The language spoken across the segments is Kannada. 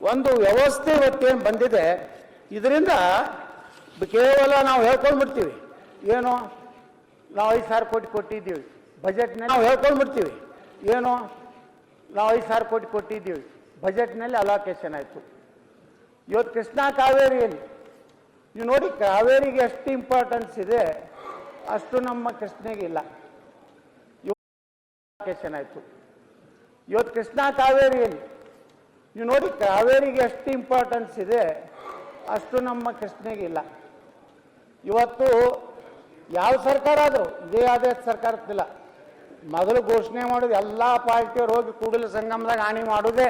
ಒಂದು ವ್ಯವಸ್ಥೆ ಇವತ್ತೇನು ಬಂದಿದೆ, ಇದರಿಂದ ಕೇವಲ ನಾವು ಹೇಳ್ಕೊಂಡ್ಬಿಡ್ತೀವಿ, ಏನು ನಾವು 5,000 ಕೋಟಿ ಕೊಟ್ಟಿದ್ದೀವಿ ಬಜೆಟ್ನಲ್ಲಿ, ನಾವು ಹೇಳ್ಕೊಂಡ್ಬಿಡ್ತೀವಿ, ಏನು ನಾವು 5,000 ಕೋಟಿ ಕೊಟ್ಟಿದ್ದೀವಿ ಬಜೆಟ್ನಲ್ಲಿ ಅಲೋಕೇಶನ್ ಆಯಿತು. ಇವತ್ತು ಕೃಷ್ಣ ಕಾವೇರಿಯಲ್ಲಿ ನೀವು ನೋಡಿ, ಕಾವೇರಿಗೆ ಎಷ್ಟು ಇಂಪಾರ್ಟೆನ್ಸ್ ಇದೆ ಅಷ್ಟು ನಮ್ಮ ಕೃಷ್ಣಗೆ ಇಲ್ಲ. ಅಲೋಕೇಶನ್ ಆಯಿತು. ಇವತ್ತು ಕೃಷ್ಣ ಕಾವೇರಿಯಲ್ಲಿ ನೀವು ನೋಡಿ, ಕಾವೇರಿಗೆ ಎಷ್ಟು ಇಂಪಾರ್ಟೆನ್ಸ್ ಇದೆ ಅಷ್ಟು ನಮ್ಮ ಕೃಷ್ಣಗೆ ಇಲ್ಲ. ಇವತ್ತು ಯಾವ ಸರ್ಕಾರ ಆದರೂ ಇದೇ ಆದೇ ಸರ್ಕಾರಕ್ಕಿಲ್ಲ, ಮೊದಲು ಘೋಷಣೆ ಮಾಡೋದು ಎಲ್ಲ ಪಾರ್ಟಿಯವರು ಹೋಗಿ ಕೂಡಲ ಸಂಗಮದಾಗ ಆಣಿ ಮಾಡೋದೇ,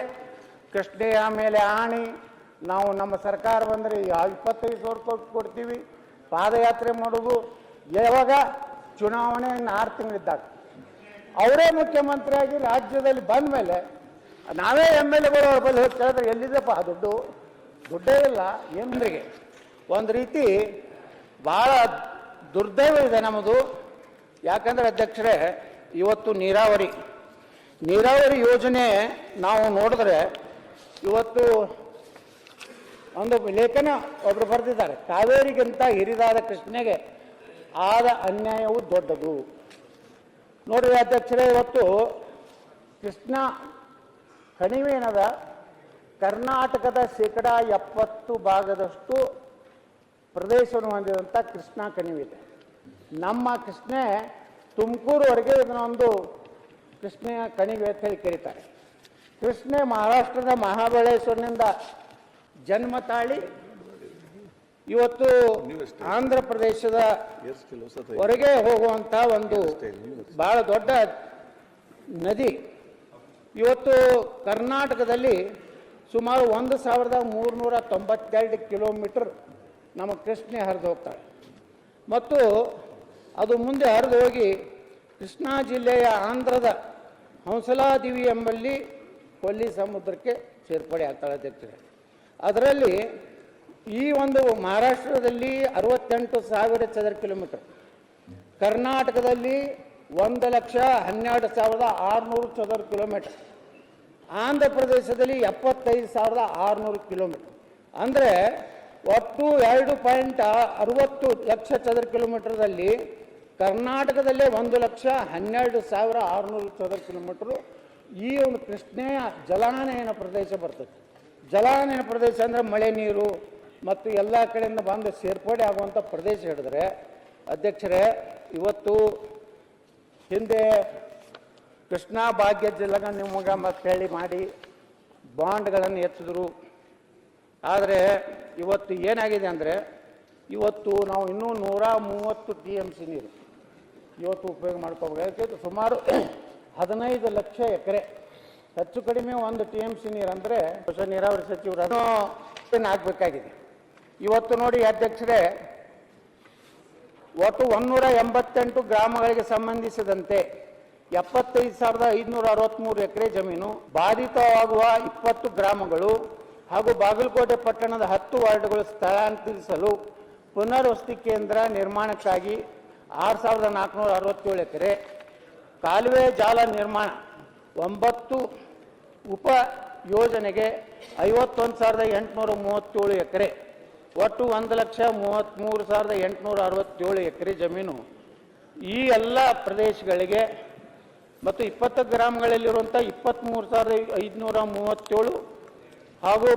ಕೃಷ್ಣೆಯ ಮೇಲೆ ಆಣಿ, ನಾವು ನಮ್ಮ ಸರ್ಕಾರ ಬಂದರೆ 25,000 ಕೋಟಿ ಕೊಡ್ತೀವಿ, ಪಾದಯಾತ್ರೆ ಮಾಡೋದು. ಯಾವಾಗ ಚುನಾವಣೆ 6 ತಿಂಗಳಿದ್ದಾಗ ಅವರೇ ಮುಖ್ಯಮಂತ್ರಿಯಾಗಿ ರಾಜ್ಯದಲ್ಲಿ ಬಂದ ಮೇಲೆ ನಾವೇ MLAಗಳು ಅವ್ರ ಬಳಿ ಹೋಗಿ ಕೇಳಿದ್ರೆ ಎಲ್ಲಿದೆಪ್ಪ ದುಡ್ಡೇ ಇಲ್ಲ ಎಂದ್ರಿಗೆ. ಒಂದು ರೀತಿ ಭಾಳ ದುರ್ದೈವ ಇದೆ ನಮ್ಮದು. ಯಾಕಂದರೆ ಅಧ್ಯಕ್ಷರೇ, ಇವತ್ತು ನೀರಾವರಿ ಯೋಜನೆ ನಾವು ನೋಡಿದ್ರೆ, ಇವತ್ತು ಒಂದು ಲೇಖನ ಒಬ್ಬರು ಬರೆದಿದ್ದಾರೆ, ಕಾವೇರಿಗಿಂತ ಹಿರಿದಾದ ಕೃಷ್ಣೆಗೆ ಆದ ಅನ್ಯಾಯವು ದೊಡ್ಡದು. ನೋಡ್ರಿ ಅಧ್ಯಕ್ಷರೇ, ಇವತ್ತು ಕೃಷ್ಣ ಕಣಿವೆ ಏನದ, ಕರ್ನಾಟಕದ 70% ಪ್ರದೇಶವನ್ನು ಹೊಂದಿದಂಥ ಕೃಷ್ಣ ಕಣಿವೆ ಇದೆ. ನಮ್ಮ ಕೃಷ್ಣೆ ತುಮಕೂರುವರೆಗೆ ಇದನ್ನೊಂದು ಕೃಷ್ಣೆಯ ಕಣಿವೆ ಅಂತ ಹೇಳಿ ಕರೀತಾರೆ. ಕೃಷ್ಣೆ ಮಹಾರಾಷ್ಟ್ರದ ಮಹಾಬಳೇಶ್ವರನಿಂದ ಜನ್ಮ ತಾಳಿ ಇವತ್ತು ಆಂಧ್ರ ಪ್ರದೇಶದ ಹೊರಗೆ ಹೋಗುವಂಥ ಒಂದು ಬಹಳ ದೊಡ್ಡ ನದಿ. ಇವತ್ತು ಕರ್ನಾಟಕದಲ್ಲಿ ಸುಮಾರು 1,392 ಕಿಲೋಮೀಟರ್ ನಮ್ಮ ಕೃಷ್ಣೆ ಹರಿದು ಹೋಗ್ತಾಳೆ, ಮತ್ತು ಅದು ಮುಂದೆ ಹರಿದು ಹೋಗಿ ಕೃಷ್ಣಾ ಜಿಲ್ಲೆಯ ಆಂಧ್ರದ ಹಂಸಲಾದೇವಿ ಎಂಬಲ್ಲಿ ಕೊಲ್ಲಿ ಸಮುದ್ರಕ್ಕೆ ಸೇರ್ಪಡೆ ಆಗ್ತಾಳೆ ಅಧ್ಯಕ್ಷರೇ. ಅದರಲ್ಲಿ ಈ ಒಂದು ಮಹಾರಾಷ್ಟ್ರದಲ್ಲಿ 68,000 ಚದರ ಕಿಲೋಮೀಟರ್, ಕರ್ನಾಟಕದಲ್ಲಿ 1,12,600 ಚದರ ಕಿಲೋಮೀಟರ್, ಆಂಧ್ರ ಪ್ರದೇಶದಲ್ಲಿ 75,600 ಕಿಲೋಮೀಟರ್, ಅಂದರೆ ಒಟ್ಟು 2.60 ಲಕ್ಷ ಚದರ ಕಿಲೋಮೀಟರ್ದಲ್ಲಿ ಕರ್ನಾಟಕದಲ್ಲೇ 1,12,600 ಚದರ ಕಿಲೋಮೀಟರು ಈ ಒಂದು ಕೃಷ್ಣೆಯ ಜಲಾನಯನ ಪ್ರದೇಶ ಬರ್ತದೆ. ಜಲಾನಯನ ಪ್ರದೇಶ ಅಂದರೆ ಮಳೆ ನೀರು ಮತ್ತು ಎಲ್ಲ ಕಡೆಯಿಂದ ಬಂದು ಸೇರ್ಪಡೆ ಆಗುವಂಥ ಪ್ರದೇಶ ಹಿಡಿದ್ರೆ ಅಧ್ಯಕ್ಷರೇ, ಇವತ್ತು ಹಿಂದೆ ಕೃಷ್ಣಾ ಭಾಗ್ಯ ಜಿಲ್ಲೆಗ ನಿಮಗೆ ಮತ್ತೆ ಹೇಳಿ ಮಾಡಿ ಬಾಂಡ್ಗಳನ್ನು ಎತ್ತಿದ್ರು. ಆದರೆ ಇವತ್ತು ಏನಾಗಿದೆ ಅಂದರೆ, ಇವತ್ತು ನಾವು ಇನ್ನೂ 130 TMC ನೀರು ಇವತ್ತು ಉಪಯೋಗ ಮಾಡ್ಕೋಬೇಕಾಗಿತ್ತು. ಸುಮಾರು 15 ಲಕ್ಷ ಎಕರೆ, ಹೆಚ್ಚು ಕಡಿಮೆ 1 TMC ನೀರು ಅಂದರೆ ಹೊಸ ನೀರಾವರಿ ಸಚಿವರು ಅದನ್ನು ಆಗಬೇಕಾಗಿದೆ. ಇವತ್ತು ನೋಡಿ ಅಧ್ಯಕ್ಷರೇ, ಒಟ್ಟು 188 ಗ್ರಾಮಗಳಿಗೆ ಸಂಬಂಧಿಸಿದಂತೆ 75,563 ಎಕರೆ ಜಮೀನು, ಬಾಧಿತವಾಗುವ 20 ಗ್ರಾಮಗಳು ಹಾಗೂ ಬಾಗಲಕೋಟೆ ಪಟ್ಟಣದ 10 ವಾರ್ಡ್ಗಳು ಸ್ಥಳಾಂತರಿಸಲು ಪುನರ್ವಸತಿ ಕೇಂದ್ರ ನಿರ್ಮಾಣಕ್ಕಾಗಿ 6,467 ಎಕರೆ, ಕಾಲುವೆ ಜಾಲ ನಿರ್ಮಾಣ 9 ಉಪ ಯೋಜನೆಗೆ 51,837 ಎಕರೆ, ಒಟ್ಟು 1,33,867 ಎಕರೆ ಜಮೀನು ಈ ಎಲ್ಲ ಪ್ರದೇಶಗಳಿಗೆ ಮತ್ತು 20 ಗ್ರಾಮಗಳಲ್ಲಿರುವಂಥ 23,537 ಹಾಗೂ